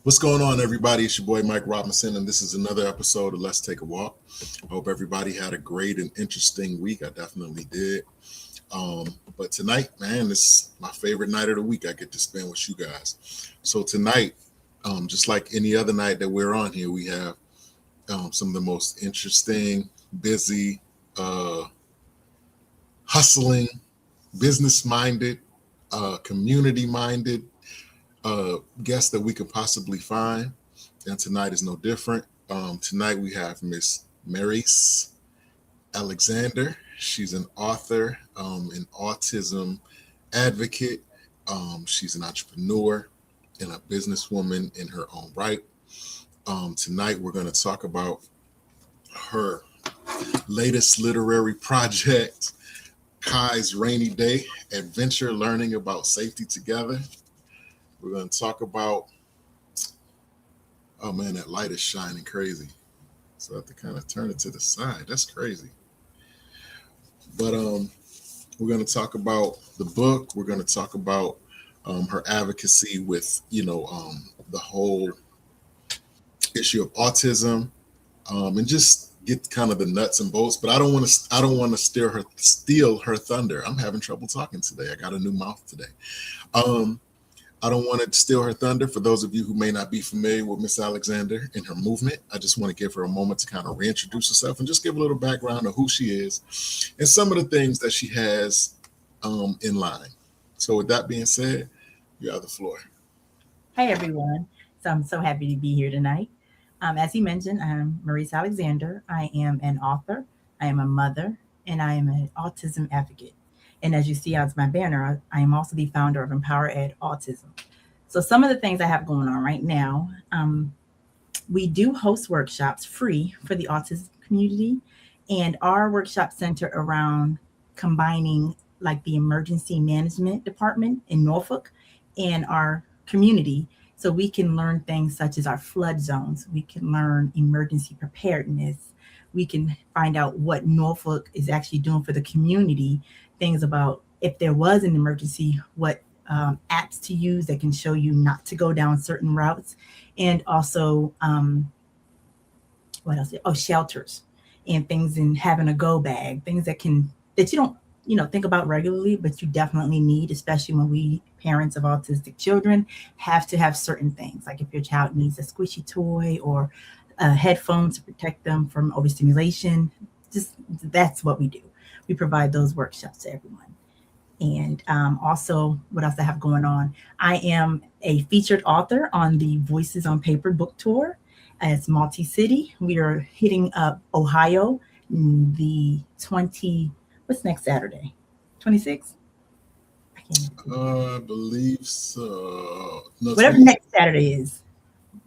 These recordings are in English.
What's going on, everybody? It's your boy Mike Robinson, and this is another episode of Let's Take a Walk. I hope everybody had a great and interesting week. I definitely did. But tonight, man, this is my favorite night of the week I get to spend with you guys. So tonight, just like any other night that we're on here, we have some of the most interesting, busy, uh, hustling, business-minded, community-minded guests that we could possibly find. And tonight is no different. Tonight we have Miss Maryse Alexander. She's an author, an autism advocate. She's an entrepreneur and a businesswoman in her own right. Tonight we're going to talk about her latest literary project, Kai's Rainy Day Adventure Learning About Safety Together. We're going to talk about, oh man, that light is shining crazy. So I have to kind of turn it to the side. That's crazy. But we're going to talk about the book. We're going to talk about her advocacy with, the whole issue of autism, and just get kind of the nuts and bolts. But I don't want to steal her thunder. I'm having trouble talking today. I got a new mouth today. I don't want to steal her thunder. For those of you who may not be familiar with Miss Alexander and her movement, I just want to give her a moment to kind of reintroduce herself and just give a little background of who she is and some of the things that she has in line. So with that being said, you have the floor. Hi, everyone. So I'm so happy to be here tonight. As he mentioned, I'm Maryse Alexander. I am an author, I am a mother, and I am an autism advocate. And as you see as my banner, I am also the founder of Empower Ed Autism. So some of the things I have going on right now, we do host workshops free for the autism community. And our workshops center around combining like the emergency management department in Norfolk and our community, so we can learn things such as our flood zones. We can learn emergency preparedness. We can find out what Norfolk is actually doing for the community, things about if there was an emergency, what apps to use that can show you not to go down certain routes, and also what else? Oh, shelters and things, and having a go bag, things that you don't think about regularly, but you definitely need, especially when we parents of autistic children have to have certain things. Like if your child needs a squishy toy or a headphone to protect them from overstimulation, just that's what we do. We provide those workshops to everyone. And also, what else I have going on? I am a featured author on the Voices on Paper book tour. It's multi-city. We are hitting up Ohio the 20, what's next Saturday? 26th? I can't I believe so. No, Whatever 20, next Saturday is,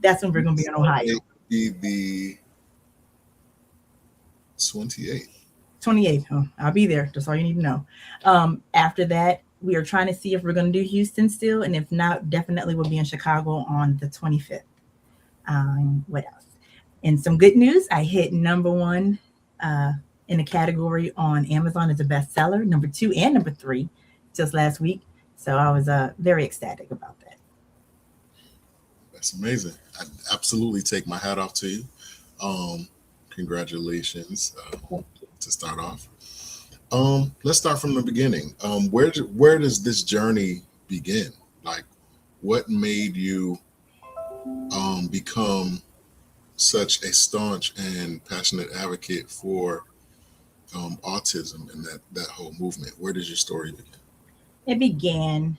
that's when we're going to be in Ohio. it would be the 28th. 28th. Oh, I'll be there. That's all you need to know. After that, we are trying to see if we're going to do Houston still. And if not, definitely we'll be in Chicago on the 25th. What else? And some good news, I hit number one in the category on Amazon as a bestseller, number 2 and number 3 just last week. So I was very ecstatic about that. That's amazing. I absolutely take my hat off to you. Congratulations to start off. Let's start from the beginning. Where does this journey begin? Like, what made you become such a staunch and passionate advocate for autism and that whole movement? Where does your story begin? It began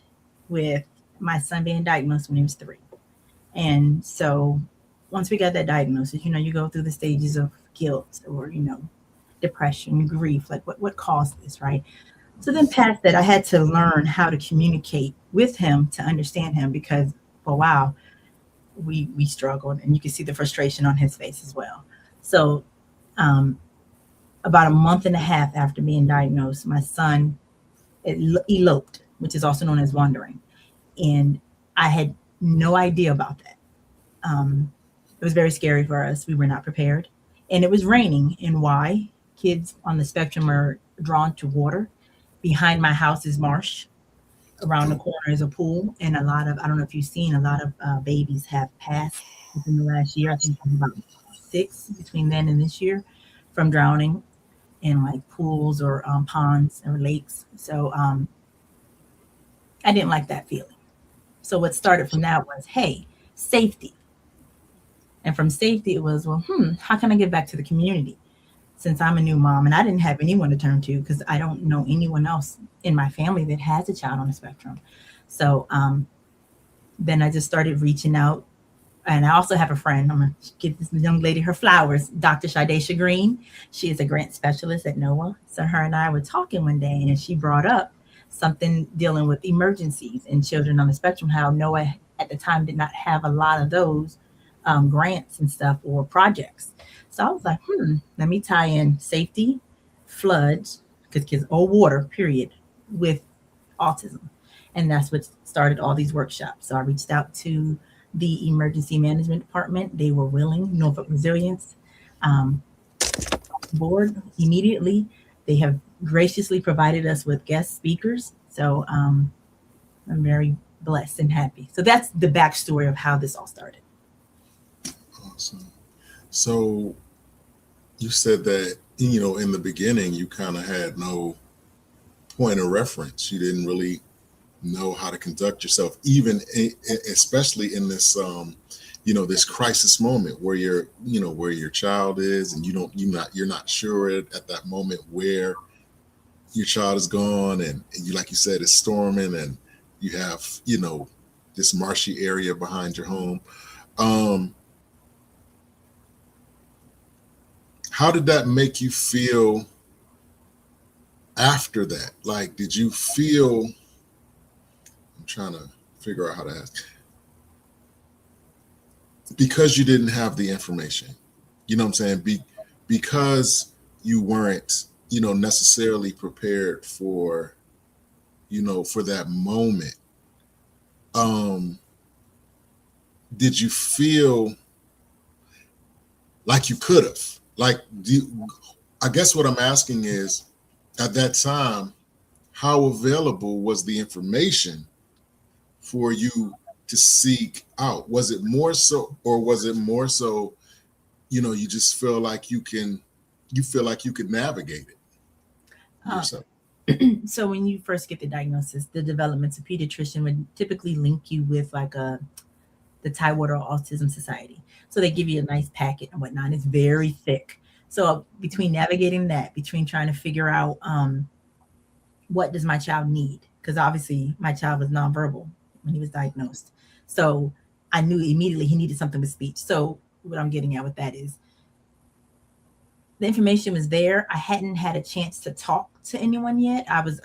with my son being diagnosed when he was 3. And so once we got that diagnosis, you go through the stages of guilt or, depression, grief, like what caused this, right? So then past that, I had to learn how to communicate with him to understand him because for a while we struggled, and you can see the frustration on his face as well. So about a month and a half after being diagnosed, my son eloped, which is also known as wandering. And I had no idea about that. It was very scary for us. We were not prepared. And it was raining. And why? Kids on the spectrum are drawn to water. Behind my house is marsh. Around the Oh, corner is a pool, and a lot of, I don't know if you've seen, a lot of babies have passed within the last year. I think about six between then and this year from drowning in like pools or ponds or lakes. So I didn't like that feeling. So what started from that was, hey, safety. And from safety, it was, well, how can I give back to the community? Since I'm a new mom and I didn't have anyone to turn to because I don't know anyone else in my family that has a child on the spectrum. So then I just started reaching out. And I also have a friend. I'm going to give this young lady her flowers, Dr. Shadesha Green. She is a grant specialist at NOAA. So her and I were talking one day, and she brought up something dealing with emergencies and children on the spectrum, how NOAA at the time did not have a lot of those grants and stuff or projects. So I was like, let me tie in safety, floods, because kids, or water, period, with autism. And that's what started all these workshops. So I reached out to the emergency management department. They were willing, Norfolk Resilience um, board immediately. They have graciously provided us with guest speakers. So I'm very blessed and happy. So that's the backstory of how this all started. awesome. So you said that, in the beginning, you kind of had no point of reference. You didn't really know how to conduct yourself, even especially in this, this crisis moment where where your child is, and you're not sure at that moment where your child is gone, and you, like you said, it's storming, and you have, this marshy area behind your home. Um, how did that make you feel after that? Like, did you feel? I'm trying to figure out how to ask. Because you didn't have the information. You know what I'm saying? Because you weren't, necessarily prepared for that moment. Um, did you feel like you could have? Like, I guess what I'm asking is, at that time, how available was the information for you to seek out? Was it more so, or was it more so, you just feel like you feel like you could navigate it Uh, yourself? so when you first get the diagnosis, the developmental pediatrician would typically link you with like the Tidewater Autism Society. So they give you a nice packet and whatnot. It's very thick. So between navigating that, between trying to figure out what does my child need, because obviously my child was nonverbal when he was diagnosed. So I knew immediately he needed something with speech. So what I'm getting at with that is the information was there. I hadn't had a chance to talk to anyone yet. I was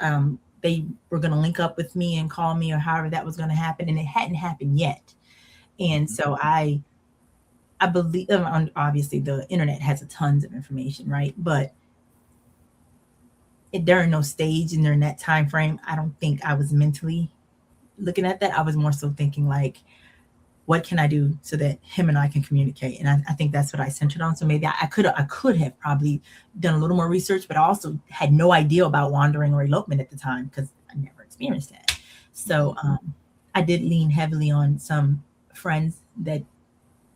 they were going to link up with me and call me or however that was going to happen, and it hadn't happened yet. And so I believe, obviously the internet has a tons of information, right? But during no stage and during that time frame, I don't think I was mentally looking at that. I was more so thinking like, what can I do so that him and I can communicate? And I think that's what I centered on. So maybe I could have probably done a little more research, but I also had no idea about wandering or elopement at the time because I never experienced that. So I did lean heavily on some friends that,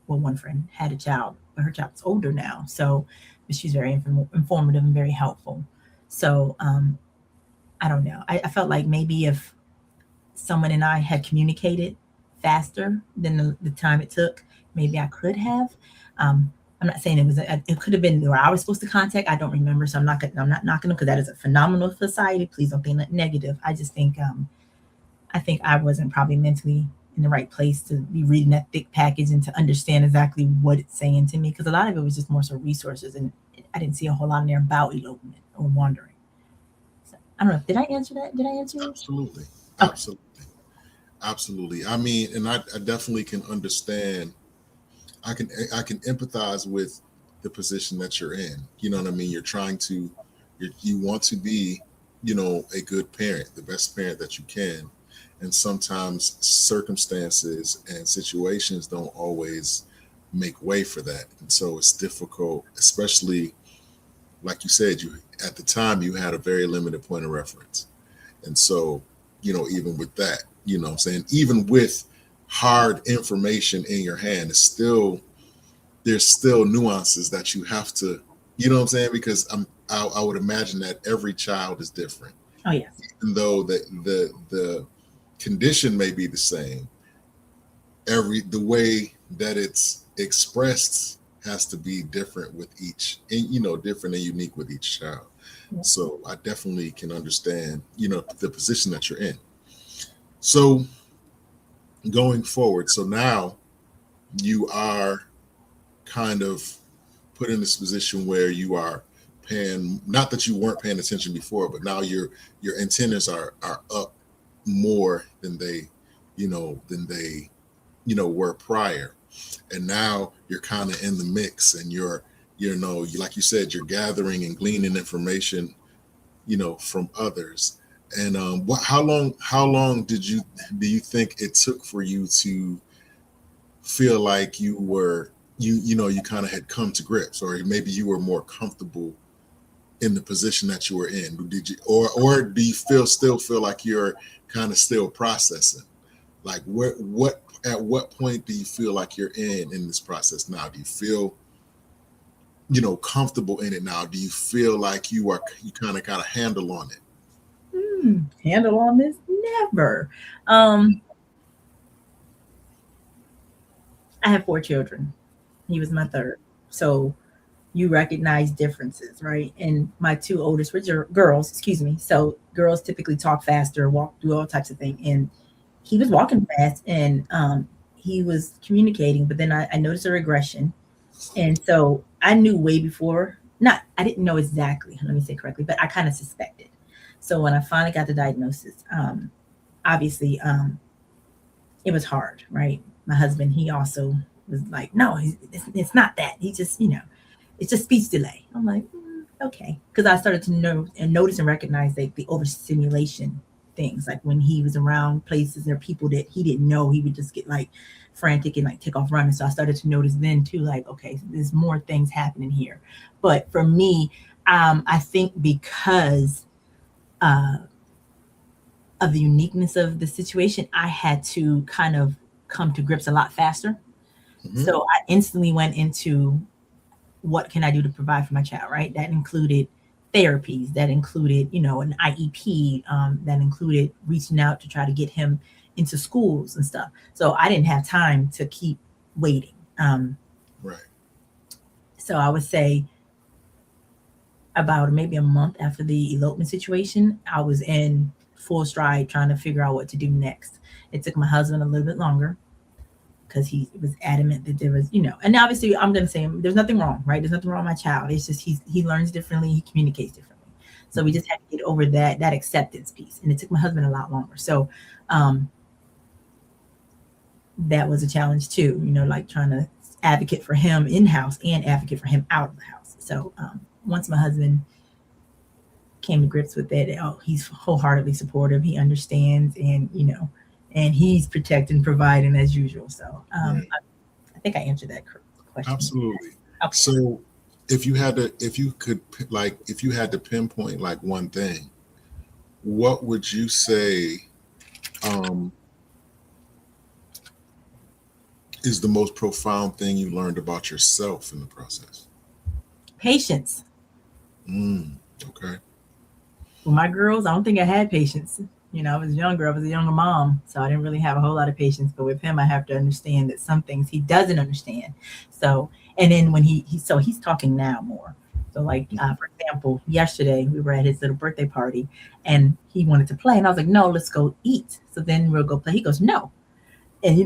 well, one friend had a child, but her child's older now. So but she's very informative and very helpful. So I don't know. I felt like maybe if someone and I had communicated faster than the time it took, maybe I could have. I'm not saying it could have been where I was supposed to contact. I don't remember, so I'm not knocking them because that is a phenomenal society. Please don't think that negative. I just think I think I wasn't probably mentally in the right place to be reading that thick package and to understand exactly what it's saying to me because a lot of it was just more so resources and I didn't see a whole lot in there about elopement or wandering. So, I don't know. Did I answer that? Did I answer yours? Absolutely, Okay. absolutely, absolutely. I mean, and I definitely can understand. I can empathize with the position that you're in. You know what I mean? You're trying to, you want to be, a good parent, the best parent that you can, and sometimes circumstances and situations don't always make way for that, and so it's difficult, especially like you said, you at the time you had a very limited point of reference, and so even with that, what I'm saying, even with hard information in your hand, there's still nuances that you have to, what I'm saying, because I would imagine that every child is different, Oh yes. even though the condition may be the same. The way that it's expressed has to be different with each, and different and unique with each child. Yeah. So I definitely can understand, the position that you're in. So going forward, so now you are kind of put in this position where you are paying, not that you weren't paying attention before, but now your antennas are up more than they were prior. And now you're kind of in the mix, and like you said, you're gathering and gleaning information, from others. And how long do you think it took for you to feel like you kind of had come to grips, or maybe you were more comfortable in the position that you were in? Did you, or do you still feel like you're kind of still processing? Like what at what point do you feel like you're in this process now? Do you feel comfortable in it now? Do you feel like you kind of got a handle on it? Handle on this? Never. Um, I have 4 children. He was my third. So you recognize differences, right? And my two oldest were girls, excuse me. So girls typically talk faster, walk, do all types of things. And he was walking fast, and he was communicating, but then I noticed a regression. And so I knew way before, not, I didn't know exactly, let me say correctly, but I kind of suspected. So when I finally got the diagnosis, obviously, it was hard, right? My husband, he also was like, no, it's not that. He just, it's just speech delay. I'm like, okay. Because I started to know and notice and recognize like the overstimulation things. Like when he was around places or people that he didn't know, he would just get like frantic and like take off running. So I started to notice then too, like, okay, so there's more things happening here. But for me, I think because uh, of the uniqueness of the situation, I had to kind of come to grips a lot faster. Mm-hmm. So I instantly went into what can I do to provide for my child, right? That included therapies, that included, an IEP, that included reaching out to try to get him into schools and stuff. So I didn't have time to keep waiting. Um, Right. so I would say about maybe a month after the elopement situation, I was in full stride trying to figure out what to do next. It took my husband a little bit longer because he was adamant that there was, and obviously I'm going to say there's nothing wrong, right? There's nothing wrong with my child. It's just he learns differently, he communicates differently. So we just had to get over that acceptance piece, and it took my husband a lot longer. So um, that was a challenge too, like trying to advocate for him in house and advocate for him out of the house. So once my husband came to grips with it, oh, he's wholeheartedly supportive. He understands, and and he's protecting, providing as usual. So Right. I think I answered that question. Absolutely. Okay. So if you had to pinpoint like one thing, what would you say um, is the most profound thing you learned about yourself in the process? Patience. Mm, okay. With my girls, I don't think I had patience. I was younger. I was a younger mom, so I didn't really have a whole lot of patience. But with him, I have to understand that some things he doesn't understand. So, and then when so he's talking now more. So, like for example, yesterday we were at his little birthday party, and he wanted to play, and I was like, "No, let's go eat." So then we'll go play. He goes, "No," and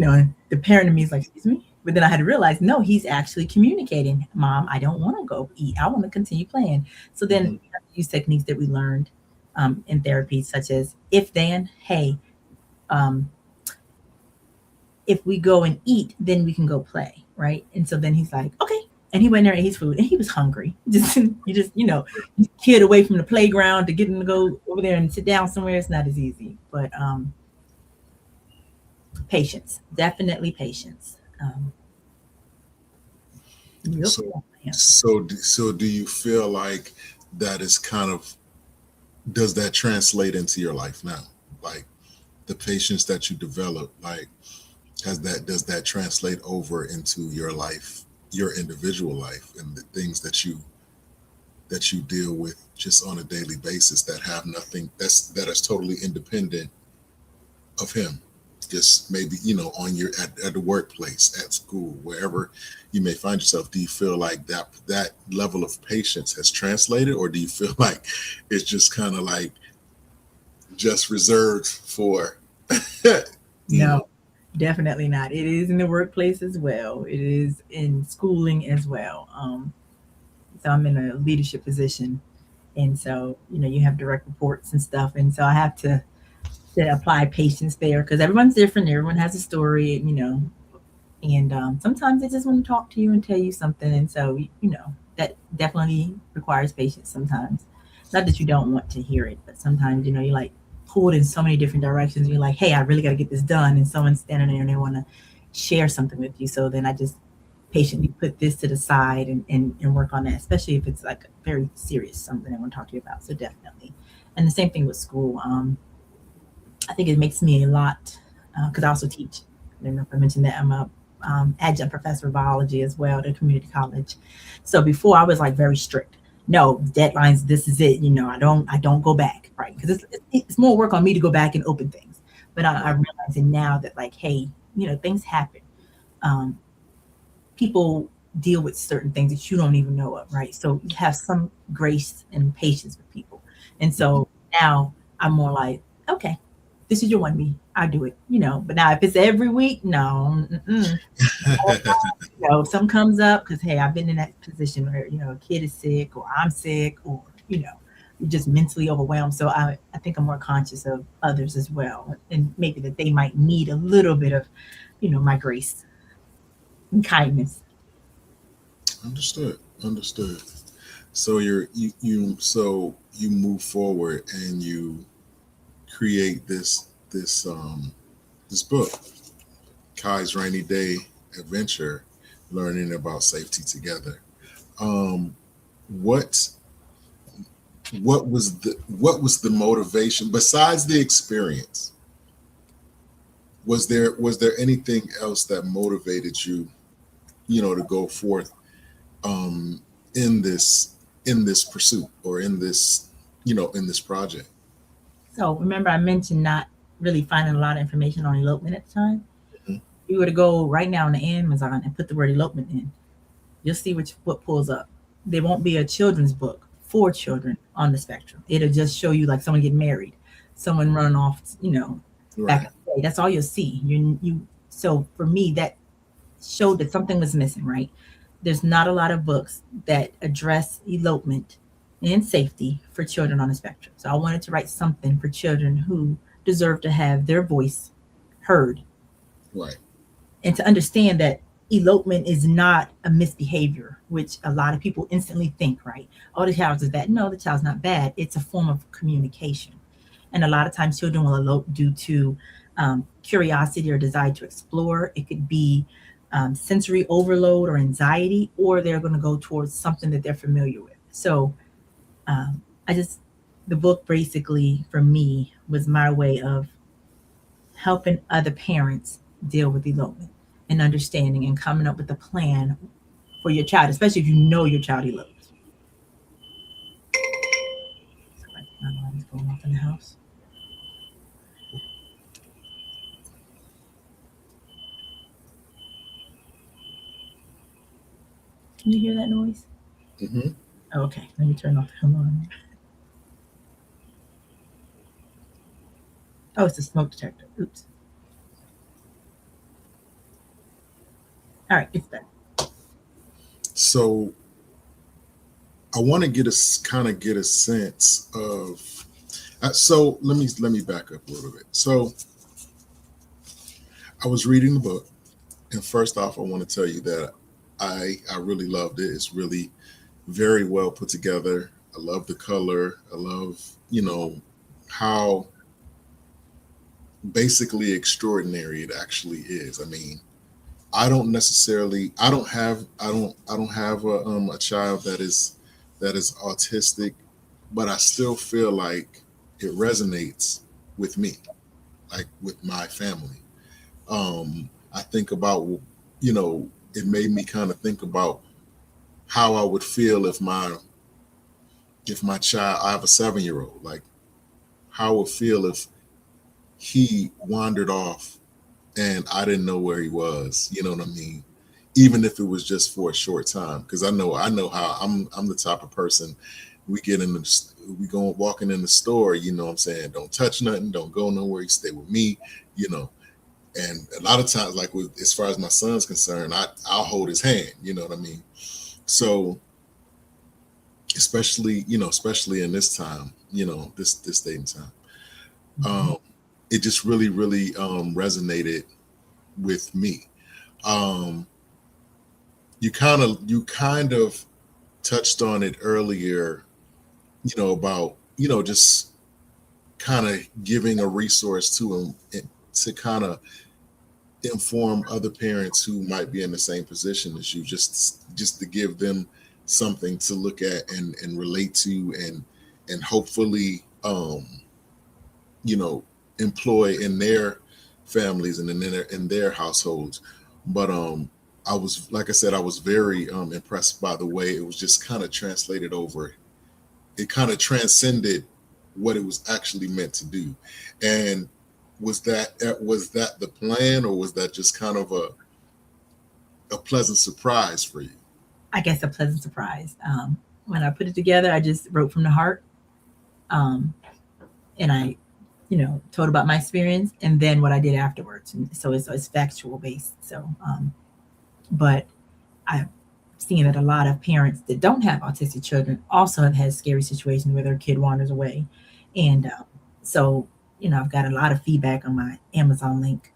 the parent in me is like, "Excuse me." But then I had to realize, no, he's actually communicating. Mom, I don't want to go eat. I want to continue playing. So then Mm-hmm. we have to use techniques that we learned in therapy, such as if then, hey, um, if we go and eat, then we can go play, right? And so then he's like, okay. And he went there and ate his food, and he was hungry. Kid away from the playground to get him to go over there and sit down somewhere. It's not as easy, but patience, definitely patience. Yep. So, so do you feel like that is kind of, does that translate into your life now? Like, the patience that you develop, like, has that does that translate over into your life, your individual life, and the things that you deal with just on a daily basis that have nothing that is totally independent of him, just maybe, on your at the workplace, at school, wherever you may find yourself. Do you feel like that level of patience has translated, or do you feel like it's just kind of like just reserved for you know No, definitely not. It is in the workplace as well. It is in schooling as well. So I'm in a leadership position, and so you have direct reports and stuff, and so I have to apply patience there because everyone's different. Everyone has a story. And sometimes they just want to talk to you and tell you something, and so that definitely requires patience sometimes. Not that you don't want to hear it, but sometimes you're like pulled in so many different directions. And you're like, hey, I really got to get this done, and someone's standing there and they want to share something with you. So then I just patiently put this to the side and work on that, especially if it's like very serious something I want to talk to you about. So definitely, and the same thing with school. I think it makes me a lot because I also teach. I don't know if I mentioned that I'm a adjunct professor of biology as well at a community college. So before I was like very strict. No deadlines. This is it. I don't go back, right? Because it's more work on me to go back and open things. But I right, realize it now that like, hey, things happen. Um, People deal with certain things that you don't even know of, right? So you have some grace and patience with people. And mhm. so now I'm more like, okay, this is your one me. I do it, But now if it's every week, no, if something comes up, because hey, I've been in that position where a kid is sick or I'm sick or you're just mentally overwhelmed. So I think I'm more conscious of others as well, and maybe that they might need a little bit of my grace and kindness. Understood, understood. So you move forward and you create this book, Kai's Rainy Day Adventure, learning about safety together. Um, what what was the motivation besides the experience? Was there anything else that motivated you, to go forth, um, in this pursuit, or in this project? So remember, I mentioned not really finding a lot of information on elopement at the time. Mhm. If you were to go right now on the Amazon and put the word elopement in, you'll see what pulls up. There won't be a children's book for children on the spectrum. It'll just show you like someone getting married, someone running off, back Right, in the day. That's all you'll see. You. So for me, that showed that something was missing. Right? There's not a lot of books that address elopement and safety for children on the spectrum. So I wanted to write something for children who deserve to have their voice heard right, and to understand that elopement is not a misbehavior, which a lot of people instantly think, right? Oh, the child is bad. No, the child's not bad. It's a form of communication. And a lot of times children will elope due to curiosity or desire to explore. It could be sensory overload or anxiety, or they're going to go towards something that they're familiar with. So um, I just, the book basically for me was my way of helping other parents deal with elopement and understanding and coming up with a plan for your child, especially if you know your child elopes. Sorry, my alarm is going off in the house. Can you hear that noise? hmm Oh, okay, let me turn off the alarm. Oh, it's a smoke detector. Oops. All right, it's done. so I want to get a sense of, so let me back up a little bit. So I was reading the book, and first off, I want to tell you that I really loved it. It's really very well put together. I love the color. I love, how basically extraordinary it actually is. I mean, I don't have a child that is autistic, but I still feel like it resonates with me. like with my family. I think about, you know, it made me kind of think about how I would feel if my child, I have a 7-year old, like how I would feel if he wandered off and I didn't know where he was. You know what I mean? Even if it was just for a short time, because I know how I'm the type of person. We get in the we go walking in the store. You know what I'm saying? Don't touch nothing. Don't go nowhere. You stay with me. You know. And a lot of times, like with as far as my son's concerned, I'll hold his hand. You know what I mean? So especially in this time, this date and time, Mhm. um, it just really resonated with me. Um, you kind of touched on it earlier, about just kind of giving a resource to them to kind of inform other parents who might be in the same position as you, just to give them something to look at and relate to, and hopefully you know employ in their families and in their households. But I was, like I said, I was very impressed by the way it was just kind of translated over. It kind of transcended what it was actually meant to do. And was that the plan, or was that just kind of a pleasant surprise for you? I guess a pleasant surprise. When I put it together, I just wrote from the heart, um, and I, told about my experience and then what I did afterwards. And so it's factual based. So, but I've seen that a lot of parents that don't have autistic children also have had scary situations where their kid wanders away, and so I've got a lot of feedback on my Amazon link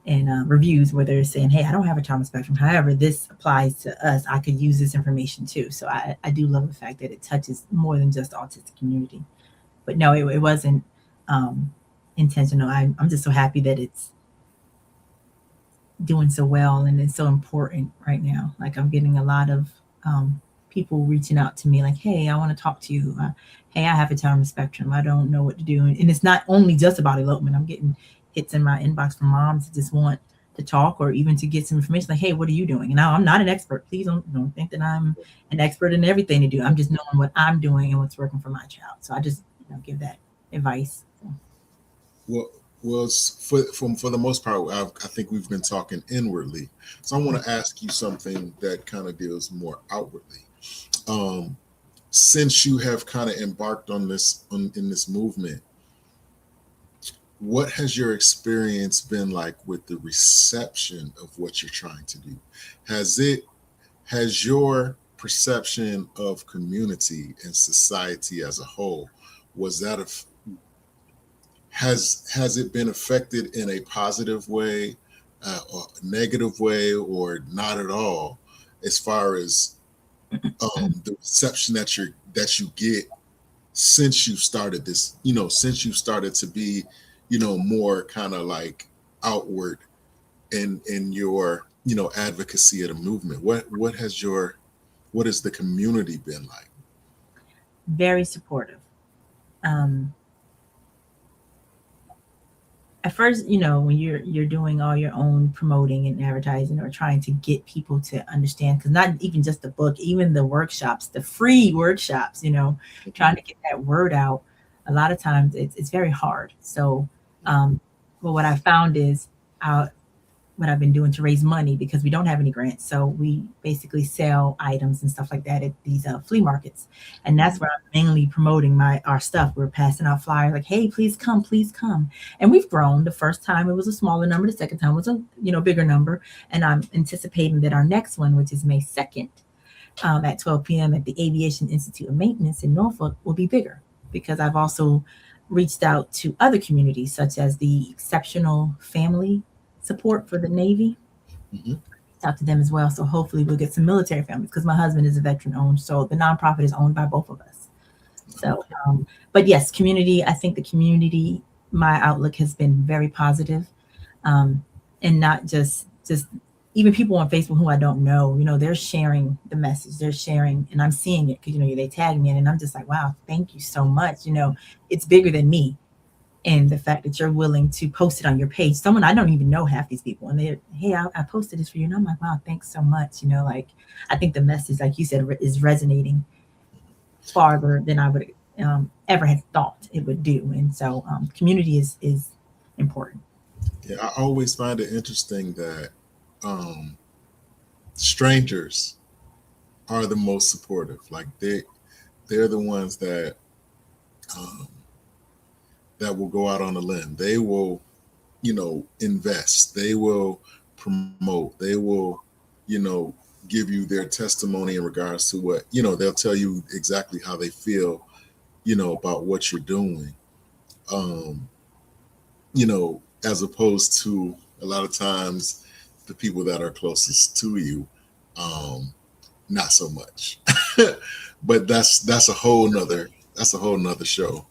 and reviews where they're saying, "Hey, I don't have a trauma spectrum. However, this applies to us. I could use this information too." So I do love the fact that it touches more than just the autistic community. But no, it wasn't um, intentional. I'm just so happy that it's doing so well and it's so important right now. Like I'm getting a lot of people reaching out to me like, "Hey, I want to talk to you. Hey, I have a autism spectrum. I don't know what to do." And it's not only just about elopement. I'm getting hits in my inbox from moms that just want to talk or even to get some information like, "Hey, what are you doing?" And now I'm not an expert. Please don't think that I'm an expert in everything to do. I'm just knowing what I'm doing and what's working for my child. So I just give that advice. So, Well, for the most part, I think we've been talking inwardly. So I want to ask you something that kind of deals more outwardly. Um, since you have kind of embarked on in this movement, what has your experience been like with the reception of what you're trying to do? Has your perception of community and society as a whole, was that a has it been affected in a positive way, or negative way, or not at all, as far as the reception that you get since you started this, since you started to be, more kind of like outward in your, advocacy of the movement? What has the community been like? very supportive. Um, at first, when you're doing all your own promoting and advertising or trying to get people to understand, because not even just the book, even the workshops, the free workshops, trying Mhm. to get that word out, a lot of times it's very hard. So, but what I found is uh, what I've been doing to raise money because we don't have any grants. So we basically sell items and stuff like that at these flea markets, and that's Mhm. where I'm mainly promoting my our stuff. We're passing out flyers like, "Hey, please come," and we've grown. The first time it was a smaller number. The second time was a bigger number, and I'm anticipating that our next one, which is May 2nd, at 12 p.m. at the Aviation Institute of Maintenance in Norfolk, will be bigger because I've also reached out to other communities such as the Exceptional Family Support for the Navy. Mhm. Talk to them as well. So hopefully we'll get some military families because my husband is a veteran owned. So the nonprofit is owned by both of us. So, Okay. but yes, community. I think the community. My outlook has been very positive, um, and not just even people on Facebook who I don't know. They're sharing the message. They're sharing, and I'm seeing it because they tag me in, and I'm just like, wow, thank you so much. It's bigger than me. And the fact that you're willing to post it on your page, someone I don't even know half these people, and they, hey, I posted this for you, and I'm like, wow, thanks so much. Like I think the message, like you said, is resonating farther than I would ever have thought it would do. And so, community is important. Yeah, I always find it interesting that um, strangers are the most supportive. Like they're the ones um, that will go out on a limb. They will, invest. They will promote. They will, you know, give you their testimony in regards to what, they'll tell you exactly how they feel, about what you're doing. Um, as opposed to a lot of times the people that are closest to you, um, not so much. But that's a whole nother show.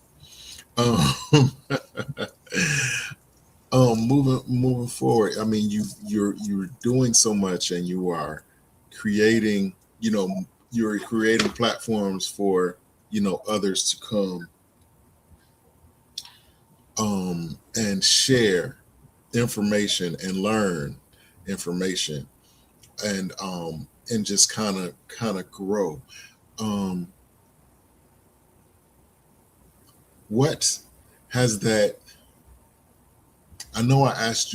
Um, moving forward, I mean, you're doing so much, and you are creating, you're creating platforms for others to come and share information and learn information, and just kind of grow. Um, what has that? I know I asked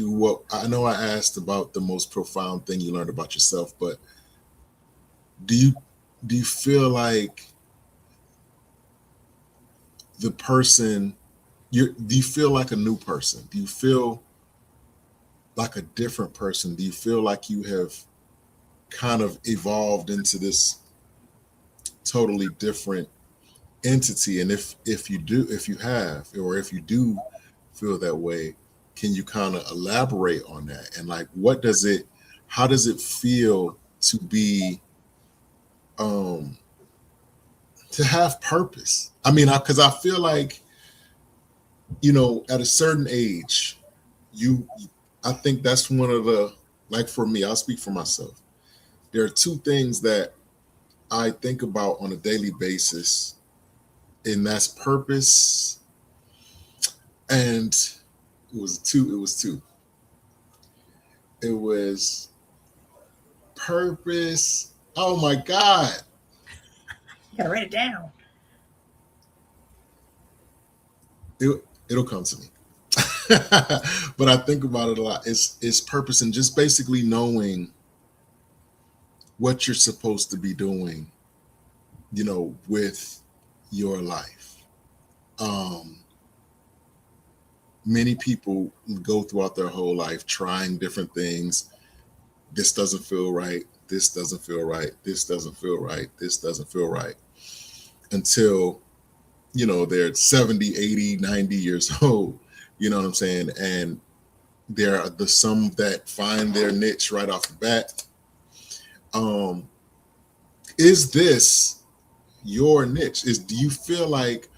about the most profound thing you learned about yourself, but do you do you feel like the person do you feel like a new person? Do you feel like a different person? Do you feel like you have kind of evolved into this totally different entity? And if you have, or if you do feel that way, can you kind of elaborate on that? And like, how does it feel to be, um to have purpose? I mean, because I feel like, at a certain age, you I think that's one of the, like, for me, I'll speak for myself. There are two things that I think about on a daily basis, and that's purpose, and it was two. It was purpose. Oh my God. You gotta write it down. It'll come to me. But I think about it a lot. It's purpose, and just basically knowing what you're supposed to be doing, with your life. Um, Many people go throughout their whole life trying different things. This doesn't feel right. This doesn't feel right. This doesn't feel right. This doesn't feel right. Until, they're 70, 80, 90 years old. You know what I'm saying? And there are some that find their niche right off the bat. Um, is this your niche? Do you feel like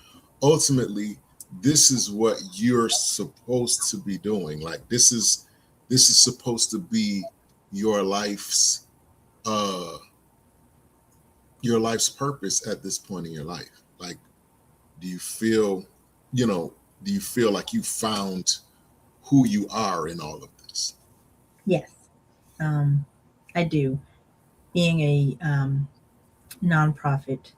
ultimately this is what you're supposed to be doing? Like, this is supposed to be your life's uh your life's purpose at this point in your life? Like, do you feel, you know, do you feel like you found who you are in all of this? Yes, um, I do. Being a nonprofit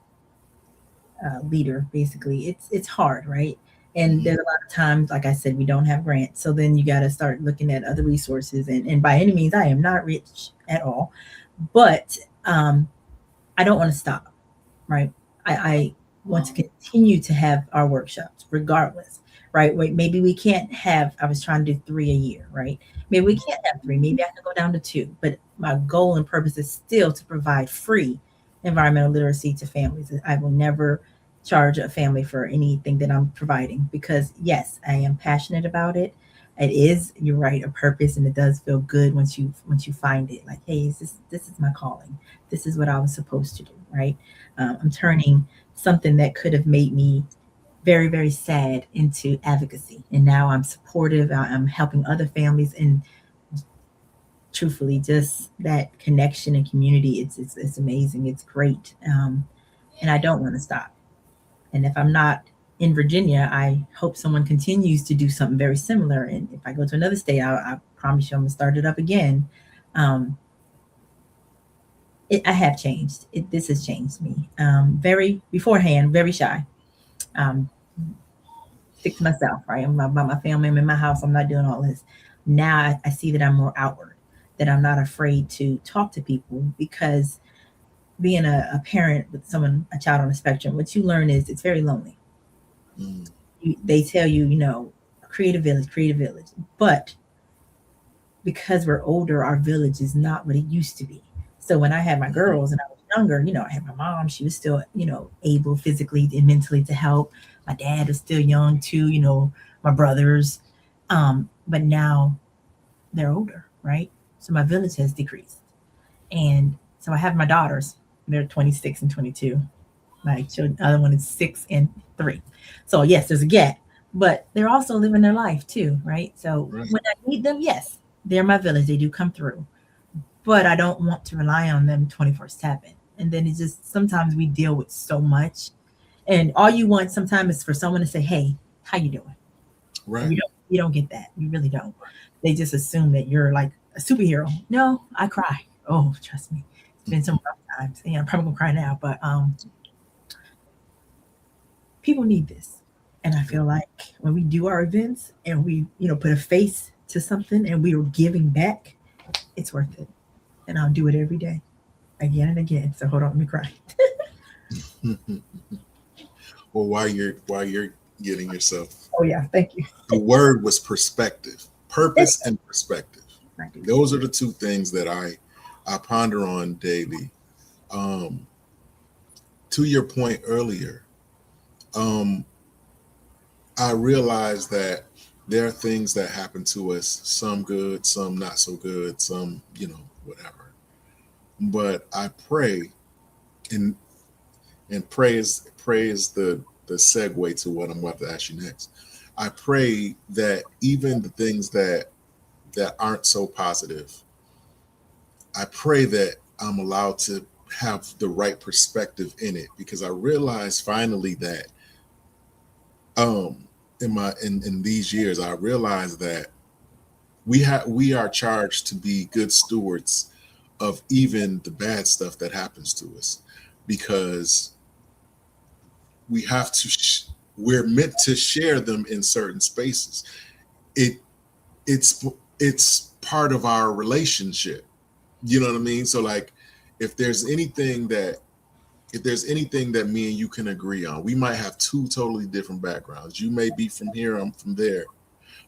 leader, basically, it's hard, right? And Mm-hmm. there's a lot of times, like I said, we don't have grants, so then you got to start looking at other resources. And by any means, I am not rich at all, but um, I don't want to stop, right? I want to continue to have our workshops regardless, right? Wait, maybe we can't have, I was trying to do 3 a year, right? Maybe we can't have three, maybe I can go down to two. But my goal and purpose is still to provide free environmental literacy to families. I will never charge a family for anything that I'm providing, because yes, I am passionate about it. It is, you're right, a purpose, and it does feel good once you find it. Like, hey, this is my calling. This is what I was supposed to do, right? I'm turning something that could have made me very, very sad into advocacy. And now I'm supportive. I'm helping other families. And truthfully, just that connection and community, it's amazing. It's great. And I don't want to stop. And if I'm not in Virginia, I hope someone continues to do something very similar. And if I go to another state, I promise you I'm gonna start it up again. Um, I have changed. This has changed me. Very beforehand, very shy. Um, Stick to myself, right? I'm about my family. I'm in my house. I'm not doing all this. Now I see that I'm more outward, that I'm not afraid to talk to people because being a parent with someone, a child on the spectrum, what you learn is it's very lonely. Mm, They tell you, create a village, create a village. But because we're older, our village is not what it used to be. So when I had my mhm. girls and I was younger, I had my mom. She was still, able physically and mentally to help. My dad was still young too. My brothers. But now they're older, right? So my village has decreased, and so I have my daughters. They're 26 and 22. My children, other one is 6 and 3. So yes, there's a gap, but they're also living their life too, right? So Right. when I need them, yes, they're my village. They do come through, but I don't want to rely on them 24/7. And then it just sometimes we deal with so much, and all you want sometimes is for someone to say, "Hey, how you doing?" And Right. you don't get that. You really don't. They just assume that you're like a superhero. No, I cry. Oh, trust me, it's been some rough times. Yeah, I'm probably gonna cry now, but people need this. And I feel like when we do our events and we, put a face to something and we are giving back, it's worth it. And I'll do it every day, again and again. So hold on, let me cry. Well, while you're getting yourself, Oh yeah, thank you. the word was perspective, purpose, and perspective. I do. Those are the two things that I ponder on daily. Um, to your point earlier, um, I realize that there are things that happen to us, some good, some not so good, some, whatever. But I pray, and praise the segue to what I'm about to ask you next. I pray that even the things that aren't so positive, I pray that I'm allowed to have the right perspective in it, because I realize finally that um in these years I realize that we are charged to be good stewards of even the bad stuff that happens to us, because we have to we're meant to share them in certain spaces. It it's it's part of our relationship, you know what I mean? So like, if there's anything that if there's anything that me and you can agree on, we might have two totally different backgrounds. You may be from here, I'm from there,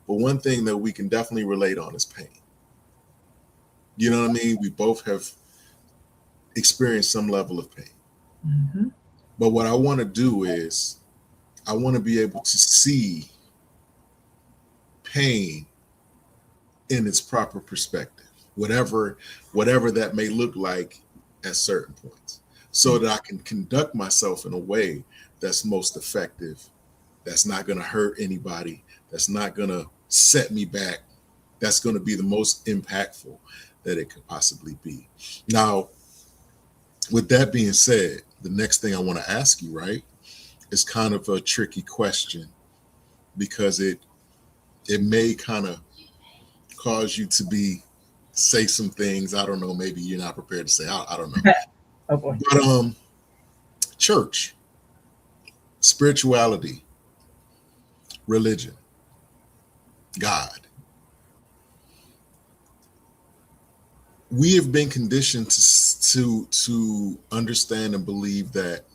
but one thing that we can definitely relate on is pain. You know what I mean? We both have experienced some level of pain. Hmm. But what I want to do is I want to be able to see pain in its proper perspective, whatever whatever that may look like at certain points, so that I can conduct myself in a way that's most effective, that's not going to hurt anybody, that's not going to set me back, that's going to be the most impactful that it could possibly be. Now, with that being said, the next thing I want to ask you, right, is kind of a tricky question, because it may kind of cause you to be say some things. I don't know. Maybe you're not prepared to say. I don't know. Oh boy. But church, spirituality, religion, God. We have been conditioned to understand and believe that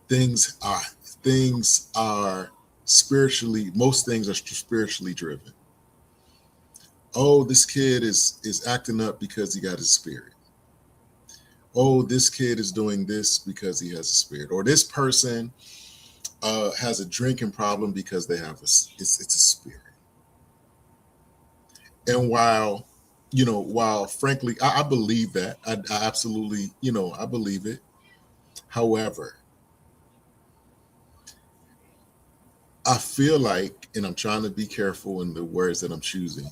things are things are spiritually. Most things are spiritually driven. Oh, this kid is acting up because he got his spirit. Oh, this kid is doing this because he has a spirit. Or this person has a drinking problem because they have it's a spirit. And while frankly I believe that, I absolutely, I believe it. However, I feel like, and I'm trying to be careful in the words that I'm choosing,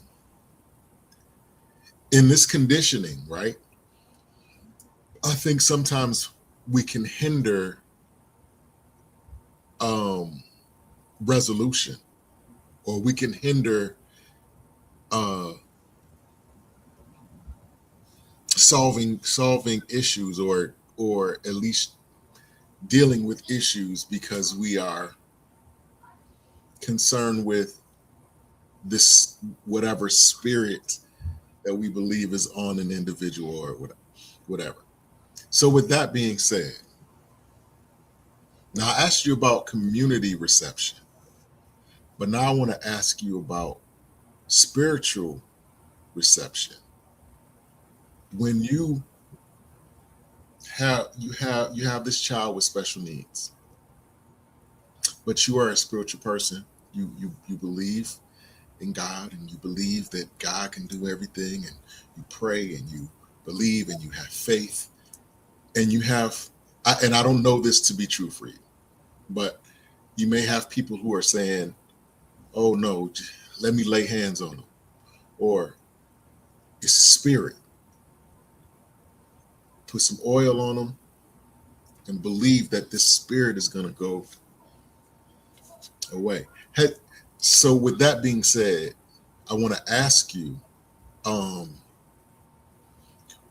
in this conditioning, right? I think sometimes we can hinder um, resolution, or we can hinder uh, solving issues, or at least dealing with issues, because we are concerned with this whatever spirit that we believe is on an individual, or whatever. So with that being said, now I asked you about community reception, but now I want to ask you about spiritual reception. When you have this child with special needs, but you are a spiritual person. You believe in God, and you believe that God can do everything, and you pray, and you believe, and you have faith, and and I don't know this to be true for you, but you may have people who are saying, "Oh no, let me lay hands on them," or "It's a spirit. Put some oil on them and believe that this spirit is going to go away." So, with that being said, I want to ask you, um,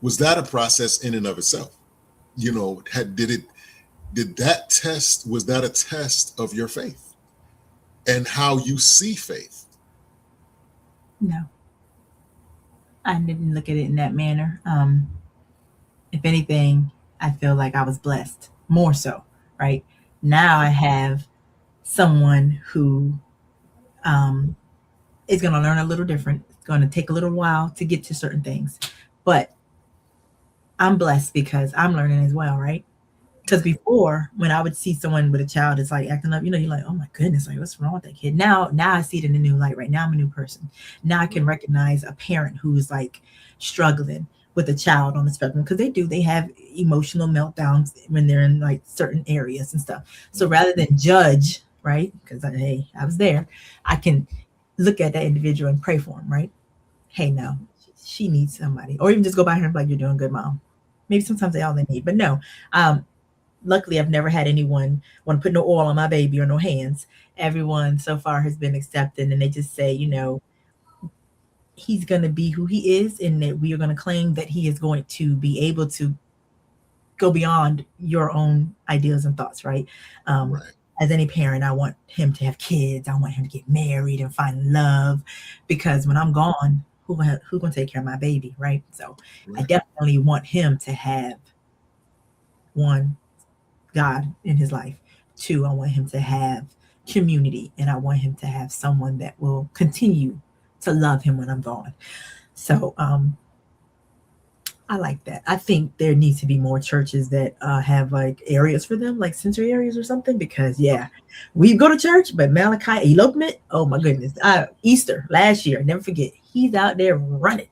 was that a process in and of itself? Did that test, was that a test of your faith and how you see faith? No, I didn't look at it in that manner. If anything, I feel like I was blessed more so, right? Now I have someone who um, is going to learn a little different. It's going to take a little while to get to certain things, but I'm blessed because I'm learning as well, right? Because Right, before, when I would see someone with a child that's like acting up, you're like, oh my goodness, like what's wrong with that kid? Now I see it in a new light. Right now, I'm a new person. Now I can right, recognize a parent who's like struggling with a child on the spectrum, because they do. They have emotional meltdowns when they're in like certain areas and stuff. So right, rather than judge, right? Because hey, I was there. I can look at that individual and pray for him, right? Hey, no, she needs somebody, or even just go by her and be like, you're doing good, mom. Maybe sometimes they all they need, but no. Um, Luckily I've never had anyone want to put no oil on my baby or no hands. Everyone so far has been accepting, and they just say, he's going to be who he is, and that we are going to claim that he is going to be able to go beyond your own ideas and thoughts, right? Um, right, as any parent, I want him to have kids. I want him to get married and find love, because when I'm gone, who gonna take care of my baby, right? So I right, definitely want him to have one God in his life. Two, I want him to have community, and I want him to have someone that will continue to love him when I'm gone. So I like that. I think there needs to be more churches that have like areas for them, like sensory areas or something. Because yeah, we go to church, but Malachi elopement. Oh my goodness! Easter last year, never forget. He's out there running,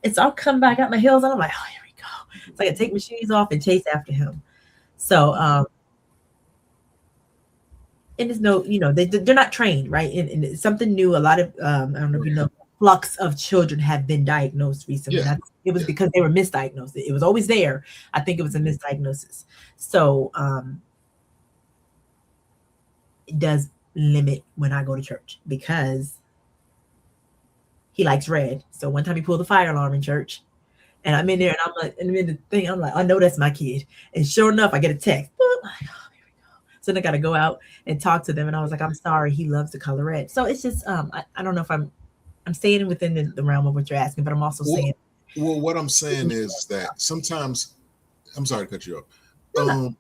and so I'll come back out my heels, and I'm like, oh, here we go. So I can take my shoes off and chase after him. So and it's no, they're not trained, right? And it's something new. A lot of I don't know if you right. know, flux of children have been diagnosed recently. Yeah, And it was yeah. because they were misdiagnosed. It was always there. I think it was a misdiagnosis. So it does limit when I go to church, because he likes red. So one time he pulled the fire alarm in church, and I'm in there, and I'm like, and I'm in the thing, I'm like, I know that's my kid. And sure enough, I get a text. Boop. I'm like, oh, here we go. So then I got to go out and talk to them. And I was like, I'm sorry, he loves the color red. So it's just, I don't know if I'm staying within the realm of what you're asking, but I'm also Well, saying, well, what I'm saying is that sometimes, I'm sorry to cut you off. no, no, Um,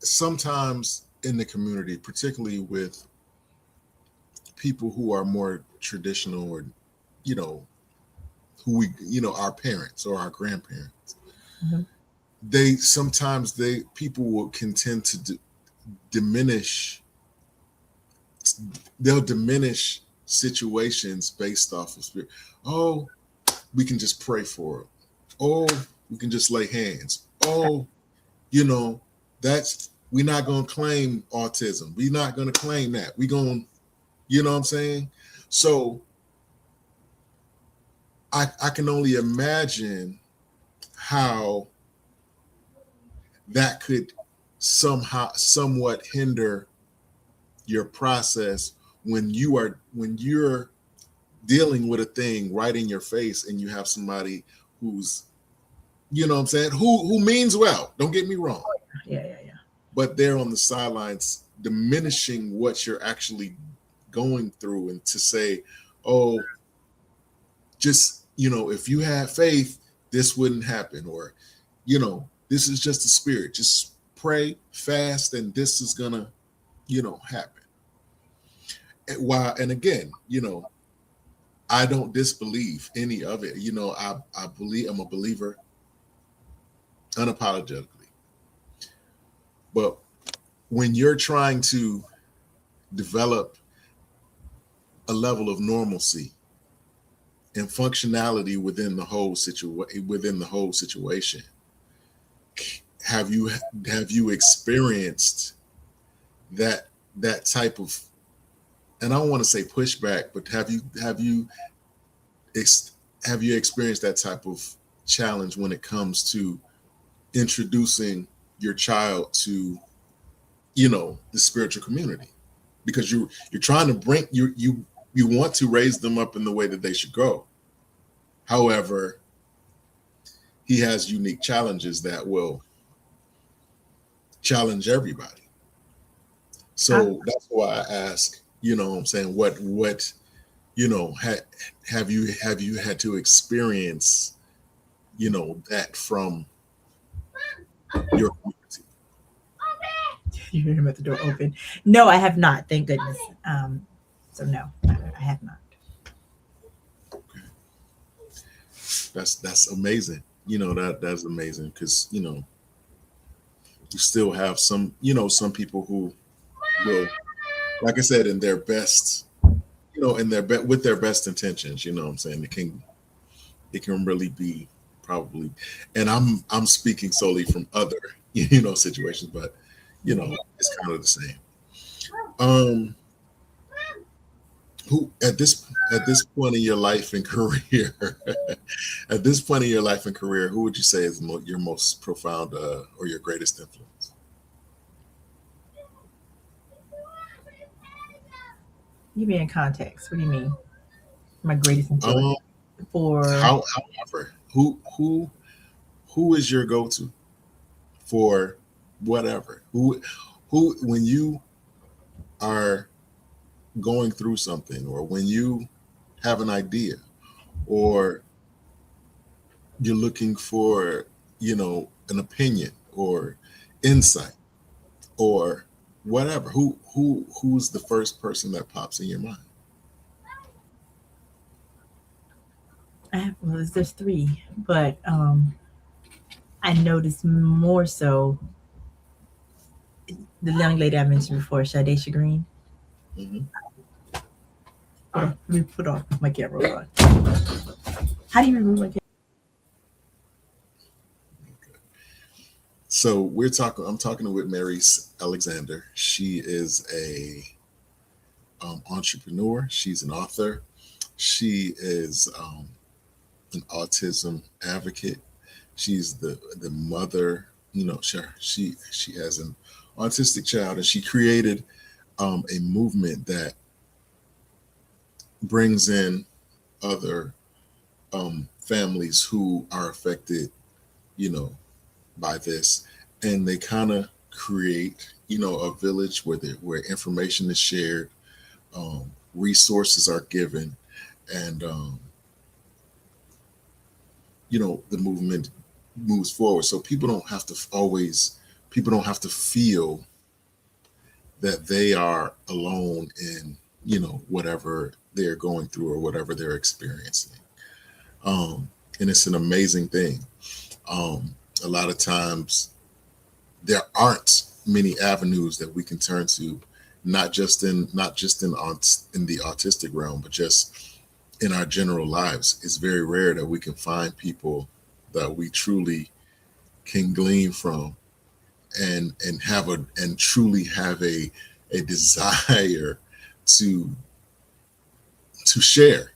Sometimes in the community, particularly with people who are more traditional, or you know, who our parents or our grandparents, mhm, they sometimes they people will contend to diminish. They'll diminish situations based off of spirit. Oh, we can just pray for it. Oh, we can just lay hands. Oh, you know, that's we're not gonna claim autism. We're not gonna claim that. We're gonna, you know what I'm saying? So I can only imagine how that could somehow somewhat hinder. your process when you're dealing with a thing right in your face, and you have somebody who's, you know what I'm saying, who means well, don't get me wrong, Yeah, yeah, yeah. but they're on the sidelines diminishing what you're actually going through, and to say, oh, just, if you had faith, this wouldn't happen, or, this is just a spirit, just pray, fast, and this is gonna, happen. And again, I don't disbelieve any of it. I believe, I'm a believer unapologetically. But when you're trying to develop a level of normalcy and functionality within the whole situation, have you experienced that type of, and I don't want to say pushback, but ex, have you experienced that type of challenge when it comes to introducing your child to, the spiritual community? Because you're trying to bring you want to raise them up in the way that they should go. However, he has unique challenges that will challenge everybody. I, So that's why I ask, what I'm saying, what have you had to experience, that from your community? you hear him at the door open. No, I have not. Thank goodness. So no, I have not. That's amazing. That's amazing, because you still have some people who will, like I said, in their best, in with their best intentions, what I'm saying, it can really be, probably, and I'm speaking solely from other situations, but it's kind of the same. um who at this point in your life and career, at this point in your life and career, who would you say is your most profound, or your greatest influence? You be in context. What do you mean? My greatest influence um for however, who is your go-to for whatever, who when you are going through something, or when you have an idea, or you're looking for, an opinion or insight, or whatever, who's the first person that pops in your mind? I have, well, there's three, but I noticed more so the young lady I mentioned before, Sade Green. Hmm. Let me put off my camera on. How do you remove my camera? So I'm talking with Maryse Alexander. She is a, entrepreneur. She's an author. She is, an autism advocate. She's the mother. She has an autistic child, and she created, a movement that brings in other, families who are affected, you know, by this, and they kind of create, a village where information is shared, resources are given, and, the movement moves forward. So people don't have to feel that they are alone in, whatever they're going through or whatever they're experiencing. And it's an amazing thing. Um, a lot of times there aren't many avenues that we can turn to, not just in the autistic realm, but just in our general lives. It's very rare that we can find people that we truly can glean from, and truly have a desire to share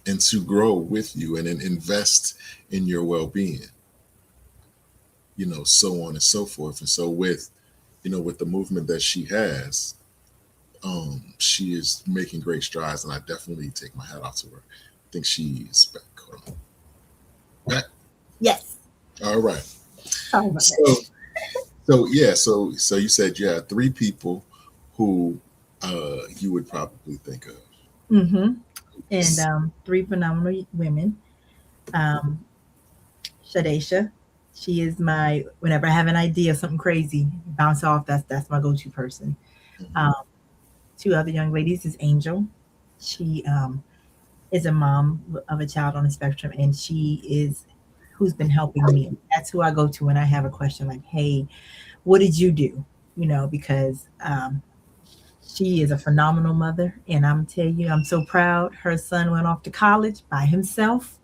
and to grow with you, and invest in your well-being, so on and so forth. And so with the movement that she has, She is making great strides, and I definitely take my hat off to her. I think she's back. Hold on. Back. Yes. All right. Sorry about that. So, so you said you had three people who you would probably think of. Mm-hmm. And three phenomenal women. Um, Shadesha, she is my whenever I have an idea of something crazy, bounce off. That's my go-to person. Mhm. Um, two other young ladies is Angel. She is a mom of a child on the spectrum, and she is who's been helping me. That's who I go to when I have a question like, "Hey, what did you do?" Because she is a phenomenal mother, and I'm telling you, I'm so proud. Her son went off to college by himself,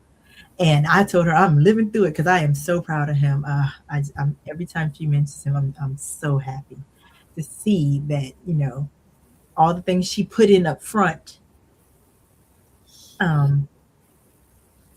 and I told her I'm living through it because I am so proud of him. I'm every time she mentions him, I'm so happy to see that all the things she put in up front um,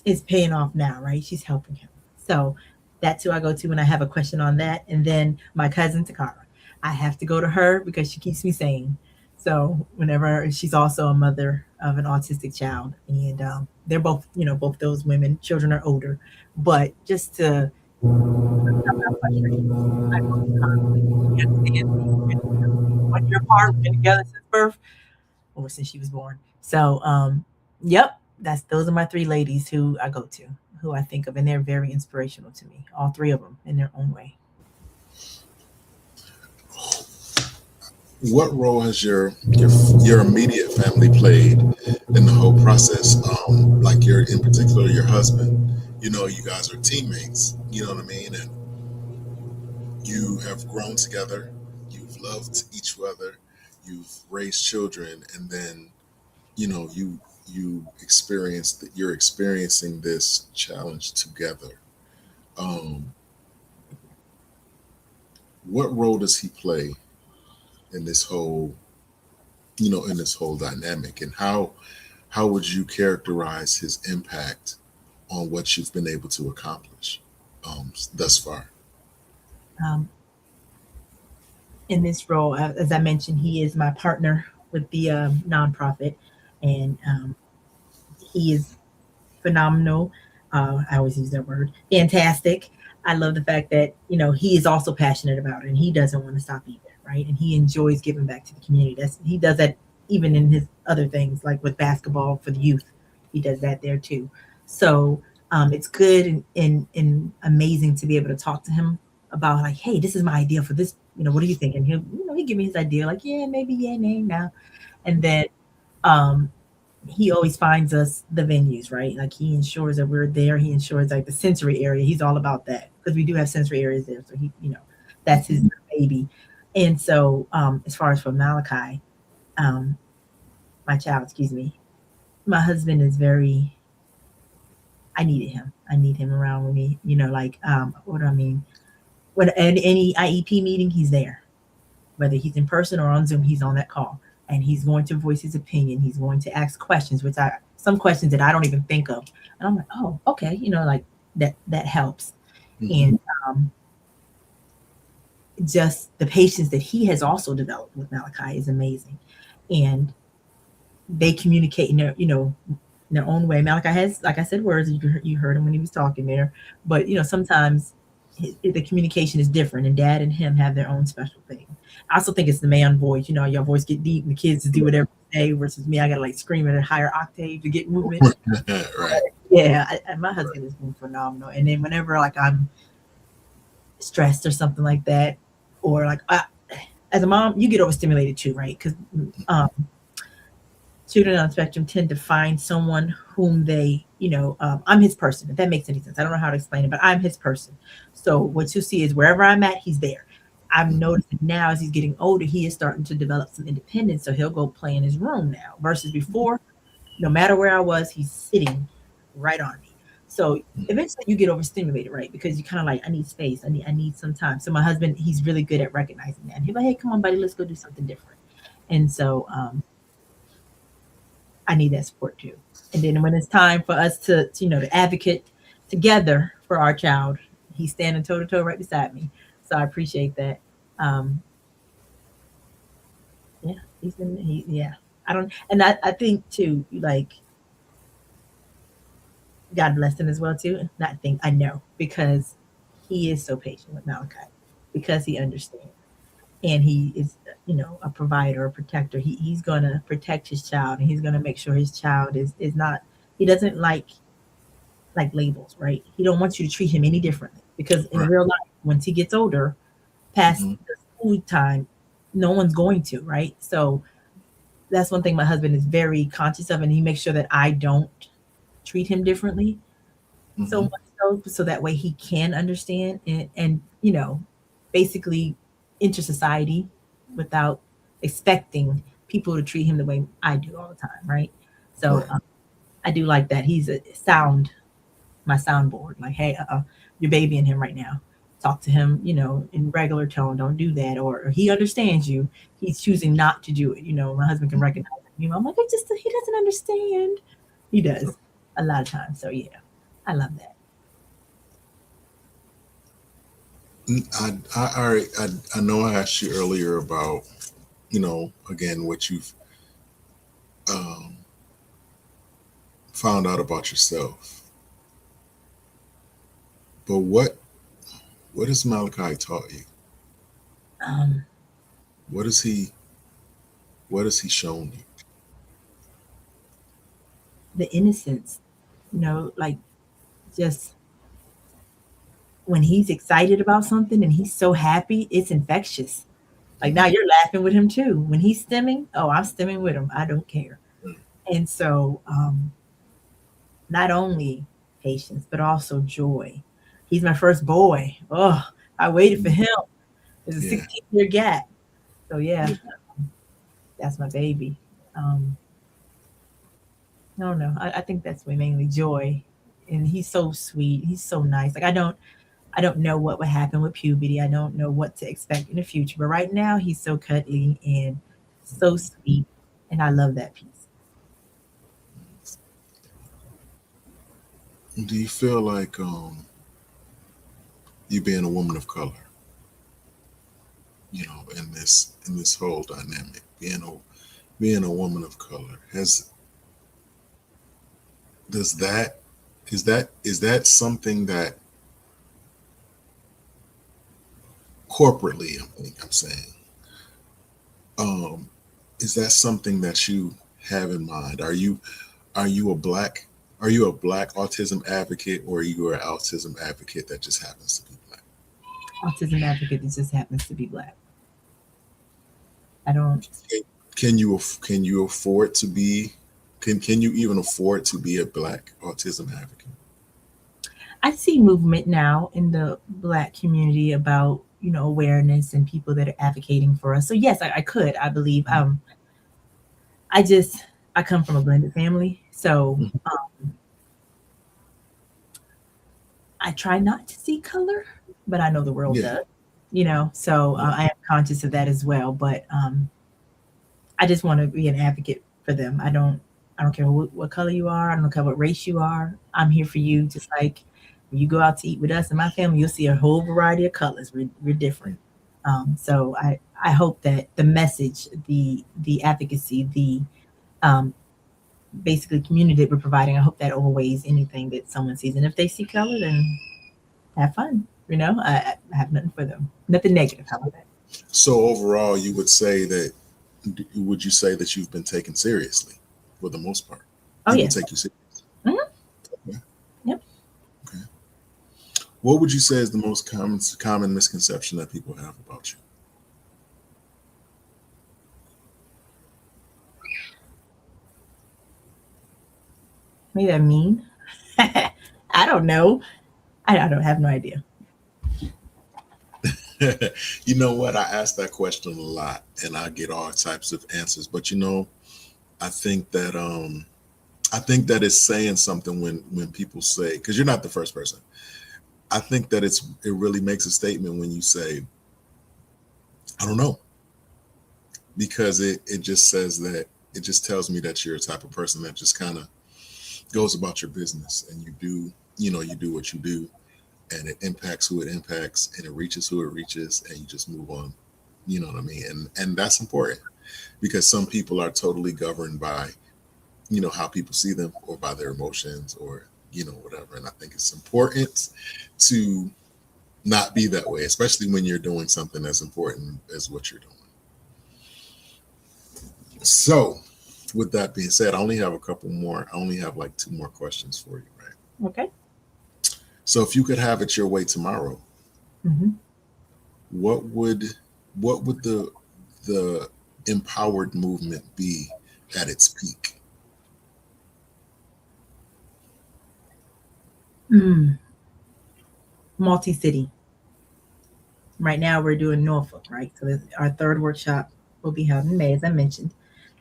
is paying off now, right? She's helping him. So that's who I go to when I have a question on that. And then my cousin Takara, I have to go to her because she keeps me sane. So whenever she's also a mother of an autistic child, and they're both, both those women, children are older, but just to I'm not frustrated. I go to her because she understands me. We've been 1 year apart. We've been together since birth, or since she was born. So, yep, that's those are my three ladies who I go to, who I think of, and they're very inspirational to me. All three of them in their own way. What role has your immediate family played in the whole process? Like your in particular your husband. You guys are teammates. You know what I mean, and you have grown together. You've loved each other. You've raised children, and then you experience that you're experiencing this challenge together. Um, what role does he play in this whole in this whole dynamic, and how would you characterize his impact on what you've been able to accomplish thus far? Um, in this role, as I mentioned, he is my partner with the nonprofit, and he is phenomenal. I always use that word, fantastic. I love the fact that he is also passionate about it, and he doesn't want to stop either, right? And he enjoys giving back to the community. He does that even in his other things, like with basketball for the youth. He does that there too. So it's good and amazing to be able to talk to him about like, hey, this is my idea for this. What do you think? And he give me his idea, like, yeah, maybe, yeah, nay, now, and then um, he always finds us the venues, right? Like he ensures that we're there. He ensures like the sensory area. He's all about that because we do have sensory areas there. So that's his baby. And so, as far as for Malachi, um, my child, excuse me, my husband is very. I needed him. I need him around with me. Like what do I mean? When at any IEP meeting, he's there. Whether he's in person or on Zoom, he's on that call, and he's going to voice his opinion. He's going to ask questions, which I some questions that I don't even think of, and I'm like, oh, okay, like that helps. Hmm. And um, just the patience that he has also developed with Malachi is amazing, and they communicate in their own way. Malachi has, like I said, words. You heard him when he was talking there, but sometimes the communication is different, and Dad and him have their own special thing. I also think it's the man voice. Your voice get deep, and the kids just do whatever they say. Versus me, I gotta like scream at a higher octave to get movement. Right. Yeah, my husband has been phenomenal. And then whenever like I'm stressed or something like that, or like as a mom, you get overstimulated too, right? Because um, children on the spectrum tend to find someone whom they, I'm his person, if that makes any sense. I don't know how to explain it, but I'm his person. So what you see is wherever I'm at, he's there. I'm Mhm. noticing now as he's getting older, he is starting to develop some independence. So he'll go play in his room now versus before, no matter where I was, he's sitting right on me. So eventually you get overstimulated, right? Because you kind of like, I need space. I need some time. So my husband, he's really good at recognizing that. And he's like, hey, come on, buddy, let's go do something different. And so I need that support too. And then when it's time for us to advocate together for our child, he's standing toe to toe right beside me. So I appreciate that. Um, Yeah, he's in. Yeah. I don't, and I think too, like God bless him as well too. Not think I know because he is so patient with Malachi because he understands and he is a provider, a protector. He's gonna protect his child and he's gonna make sure his child is not. He doesn't like labels, right? He don't want you to treat him any differently because in Right. real life, once he gets older, past Hmm. the school time, no one's going to, right? So that's one thing my husband is very conscious of, and he makes sure that I don't treat him differently so Hmm. much so that way he can understand and basically enter society without expecting people to treat him the way I do all the time, right? So Right. I do like that he's a sound my soundboard. Like, hey, you're babying him right now. Talk to him, in regular tone. Don't do that. Or he understands you. He's choosing not to do it. My husband can recognize it. I'm like, he doesn't understand. He does a lot of times. So yeah, I love that. I know I asked you earlier about, again, what you've um, found out about yourself. But what has Malachi taught you? Um, What is he what has he shown you? the innocence, like just when he's excited about something and he's so happy, it's infectious. Like now Hmm. you're laughing with him too. When he's stimming, oh, I'm stimming with him. I don't care. And so, not only patience, but also joy. He's my first boy. Oh, I waited for him. There's a Yeah. 16-year gap. So yeah, Yeah. that's my baby. Um, I don't know. I think that's mainly joy. And he's so sweet. He's so nice. Like I don't know what would happen with puberty. I don't know what to expect in the future. But right now he's so cuddly and so sweet. And I love that piece. Do you feel like you being a woman of color, in this whole dynamic, being a woman of color, has does that is that something that corporately, I'm saying, um, is that something that you have in mind? Are you a black are you a black autism advocate, or are you an autism advocate that just happens to be black? Autism advocate that just happens to be black. I don't Can you afford to be can you even afford to be a black autism advocate? I see movement now in the Black community about awareness and people that are advocating for us. So yes, I could. I believe. I just I come from a blended family, so Mhm. I try not to see color, but I know the world Yeah, does. So yeah, I am conscious of that as well. But I just want to be an advocate for them. I don't care what color you are. I don't care what race you are. I'm here for you. Just like when you go out to eat with us and my family, you'll see a whole variety of colors. We're different. So I hope that the message, the advocacy, the um, basically community that we're providing, I hope that overweighs anything that someone sees. And if they see color, then have fun. I have nothing for them. Nothing negative. How about that? so overall, would you say that you've been taken seriously for the most part? Oh People yeah. take you seriously. Hmm. Yeah. Yep. Okay. What would you say is the most common misconception that people have about you? Maybe that mean. I don't know. I don't have no idea. You know what? I ask that question a lot, and I get all types of answers. But I think that I think that it's saying something when people say, because you're not the first person. I think that it really makes a statement when you say, I don't know, because it just says that it just tells me that you're a type of person that just kind of goes about your business, and you do what you do, and it impacts who it impacts, and it reaches who it reaches, and you just move on. You know what I mean? And that's important. because some people are totally governed by, how people see them or by their emotions or, whatever. And I think it's important to not be that way, especially when you're doing something as important as what you're doing. So, with that being said, I only have a couple more. I only have like two more questions for you, right? Okay. So, if you could have it your way tomorrow, Hmm. what would the empowered movement be at its peak? Mm, multi-city. Right now we're doing Norfolk, right? So our third workshop will be held in May, as I mentioned.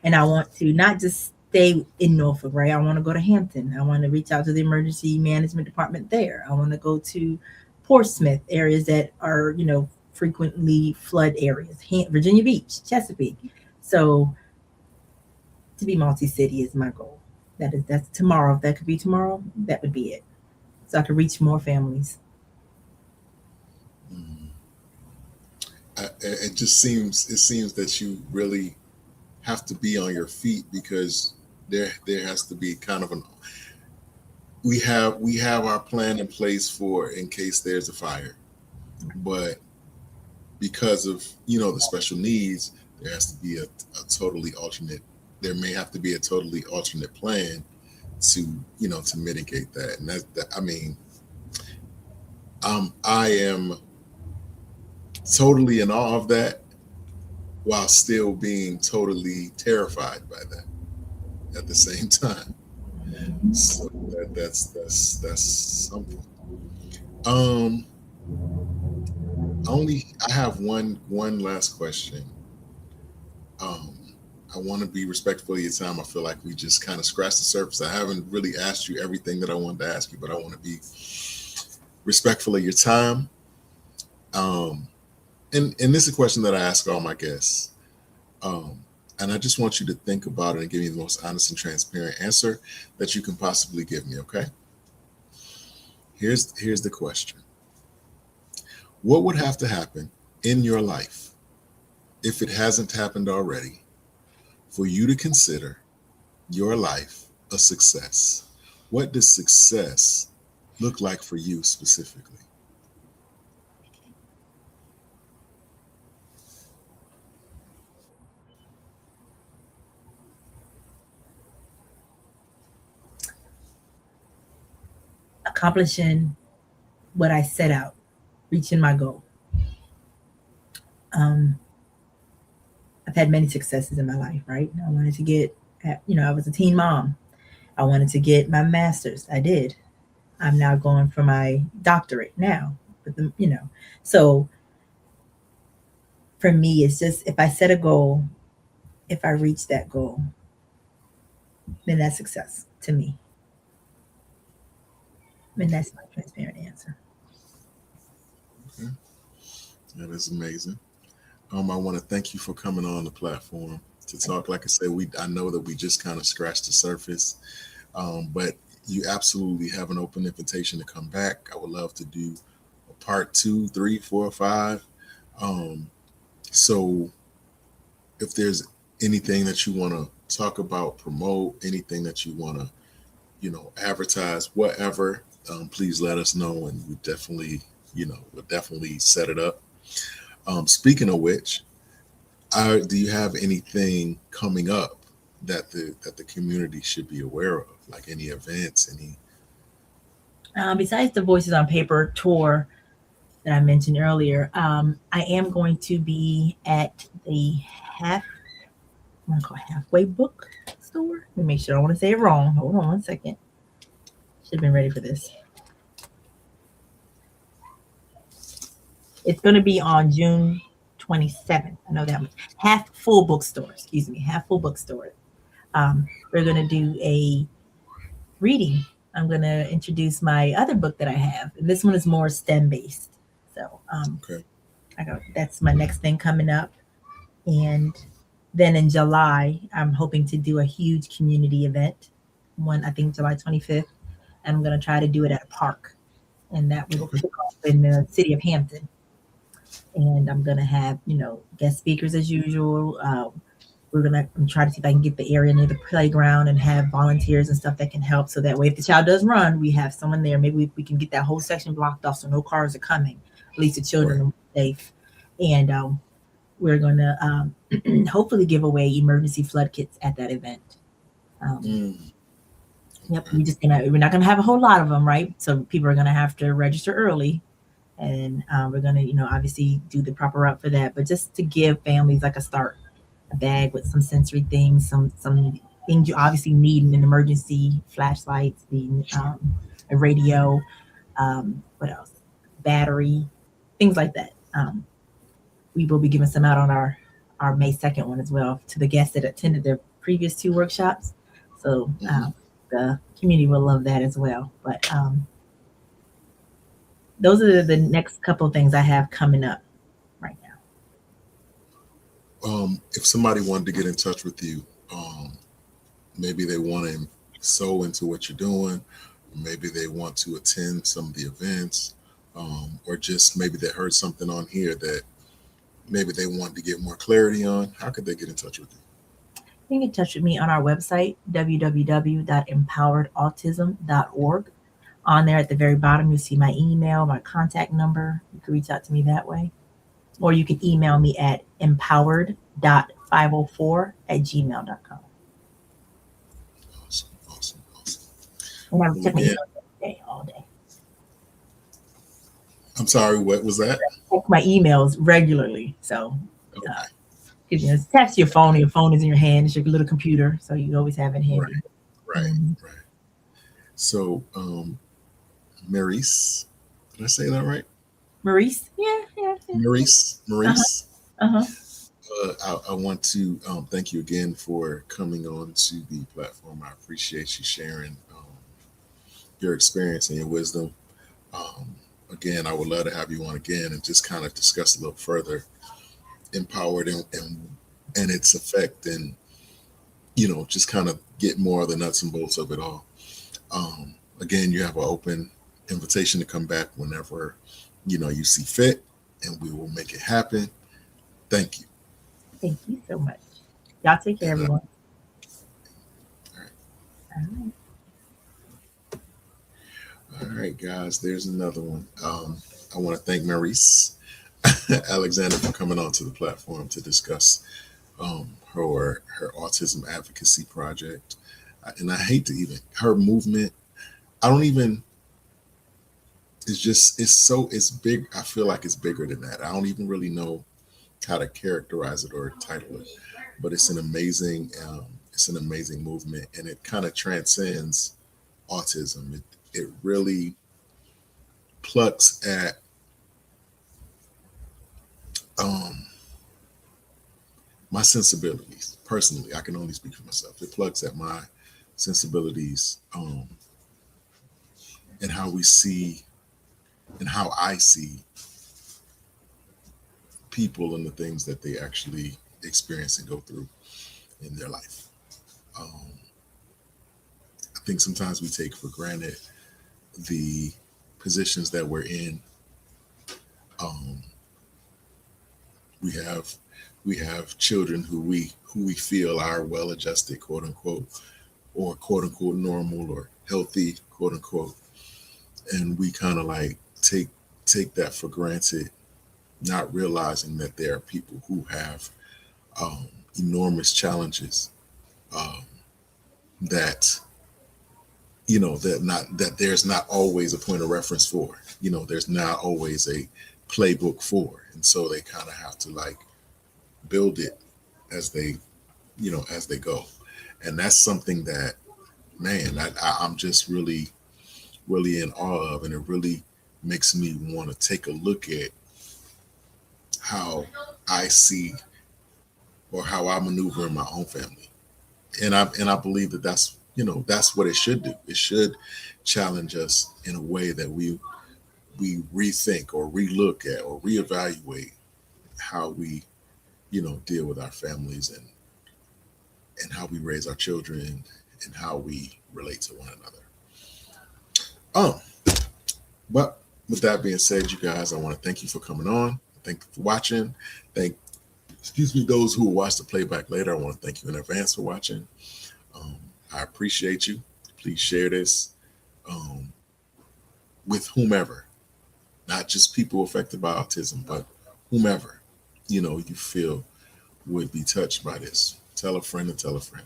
And I want to not just stay in Norfolk, right? I want to go to Hampton. I want to reach out to the emergency management department there. I want to go to Portsmouth, areas that are, frequently flood areas, Virginia Beach, Chesapeake. So to be multi-city is my goal. That's tomorrow. If that could be tomorrow, that would be it. So I could reach more families. Mm. It seems that you really have to be on your feet because there has to be kind of an we have our plan in place for in case there's a fire, but because of the special needs, there has to be a totally alternate. There may have to be a totally alternate plan to to mitigate that, and that I mean, I am totally in awe of that while still being totally terrified by that at the same time. So that's something. Um, I have one last question. Um, I want to be respectful of your time. I feel like we just kind of scratched the surface. I haven't really asked you everything that I wanted to ask you, but I want to be respectful of your time. Um, and this is a question that I ask all my guests. Um, and I just want you to think about it and give me the most honest and transparent answer that you can possibly give me. Okay. Here's the question. What would have to happen in your life if it hasn't happened already for you to consider your life a success? What does success look like for you specifically? Accomplishing what I set out, reaching my goal. Um, I've had many successes in my life, right? I wanted to get, I was a teen mom. I wanted to get my master's. I did. I'm now going for my doctorate now. So for me, it's just if I set a goal, if I reach that goal, then that's success to me. And that's my transparent answer. Okay. That is amazing. I want to thank you for coming on the platform to talk. Like I said, I know that we just kind of scratched the surface, but you absolutely have an open invitation to come back. I would love to do a part two, three, four, five. Um, so if there's anything that you want to talk about, promote, anything that you want to, advertise, whatever, please let us know, and we'll definitely set it up. Speaking of which, do you have anything coming up that the community should be aware of, like any events, any? Besides the Voices on Paper tour that I mentioned earlier, I am going to be at the half, I want to call it halfway book store. Let me make sure I don't want to say it wrong. Hold on one second. Should have been ready for this. It's going to be on June 27th. I know that much. Half Full Bookstore, excuse me, Half Full Bookstore. We're going to do a reading. I'm going to introduce my other book that I have. This one is more STEM based. So Okay. that's my next thing coming up. And then in July, I'm hoping to do a huge community event. One, I think July 25th. And I'm going to try to do it at a park. And that will Okay. kick off in the city of Hampton. And I'm going to have, guest speakers as usual. we're gonna try to see if I can get the area near the playground and have volunteers and stuff that can help. So that way, if the child does run, we have someone there. Maybe we can get that whole section blocked off so no cars are coming. At least the children Right. are safe. And we're gonna hopefully give away emergency flood kits at that event. Um, Mm, yep, okay. we're not gonna have a whole lot of them, right? So people are gonna have to register early, and we're gonna obviously do the proper route for that. But just to give families like a start, a bag with some sensory things, some things you obviously need in an emergency: flashlights, a radio, what else? Battery, things like that. We will be giving some out on our May 2nd one as well to the guests that attended the previous two workshops. So Hmm. the community will love that as well. But those are the next couple of things I have coming up right now. If somebody wanted to get in touch with you, um, maybe they want to sew into what you're doing, maybe they want to attend some of the events, or just maybe they heard something on here that maybe they want to get more clarity on. How could they get in touch with you? You can get in touch with me on our website, www.empoweredautism.org. On there at the very bottom, you'll see my email, my contact number. You can reach out to me that way. Or you can email me at empowered.504@gmail.com. Awesome, awesome, awesome. And I Well, check my again, email every day, all day. I'm sorry, what was that? Check my emails regularly. So, uh, Okay, 'cause, it's attached to your phone, and your phone is in your hand. It's your little computer, so you always have it right, handy. right, Mhm. right. So, Maryse, did I say that right? Maryse? Yeah, yeah, yeah. Maryse, Uh huh. Maryse. Uh huh. I want to thank you again for coming on to the platform. I appreciate you sharing your experience and your wisdom. Um, Again, I would love to have you on again and just kind of discuss a little further empowered and its effect, and just kind of get more of the nuts and bolts of it all. Again, you have an open invitation to come back whenever you see fit, and we will make it happen. Thank you. Thank you so much. Y'all take care, And everyone. all right, All right. all right, guys. There's another one. I want to thank Maryse Alexander for coming onto the platform to discuss her autism advocacy project. And I hate to even her movement. I don't even. It's big. I feel like it's bigger than that. I don't even really know how to characterize it or title it, but it's an amazing movement, and it kind of transcends autism. It really plucks at um, my sensibilities. Personally, I can only speak for myself. It plucks at my sensibilities, and how we see and how I see people and the things that they actually experience and go through in their life. Um, I think sometimes we take for granted the positions that we're in. Um, we have we have children who we feel are well adjusted, quote unquote, or quote unquote normal or healthy, quote unquote, and we kind of like take that for granted, not realizing that there are people who have um, enormous challenges, um, that that there's not always a point of reference for. There's not always a playbook for, and so they kind of have to like build it as they go. And that's something that, man, I'm just really in awe of, and it really makes me want to take a look at how I see or how I maneuver in my own family. And I believe that that's what it should do. It should challenge us in a way that we rethink or relook at or reevaluate how we deal with our families, and how we raise our children, and how we relate to one another. But with that being said, you guys, I want to thank you for coming on. Thank you for watching. Thank Excuse me, those who will watch the playback later, I want to thank you in advance for watching. Um, I appreciate you. Please share this um, with whomever, not just people affected by autism, but whomever you feel would be touched by this. Tell a friend and tell a friend.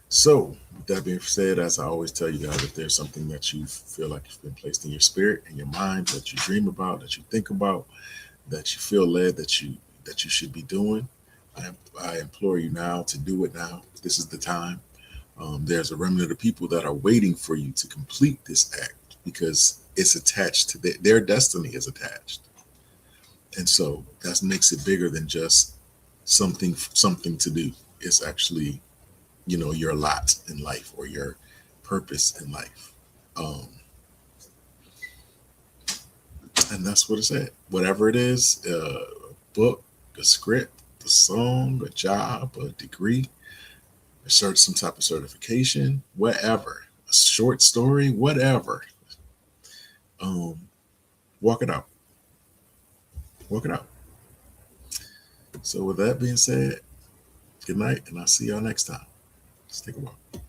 So, with that being said, as I always tell you guys, if there's something that you feel like has been placed in your spirit and your mind, that you dream about, that you think about, that you feel led that you should be doing, I implore you now to do it now. This is the time. There's a remnant of people that are waiting for you to complete this act because it's attached to their destiny is attached, and so that makes it bigger than just something to do. It's actually your lot in life or your purpose in life. Um, and that's what it's at. Whatever it is, a book, a script, a song, a job, a degree, some type of certification, whatever, a short story, whatever. Um, walk it out. Walk it out. So with that being said, good night, and I'll see y'all next time. Let's take a walk.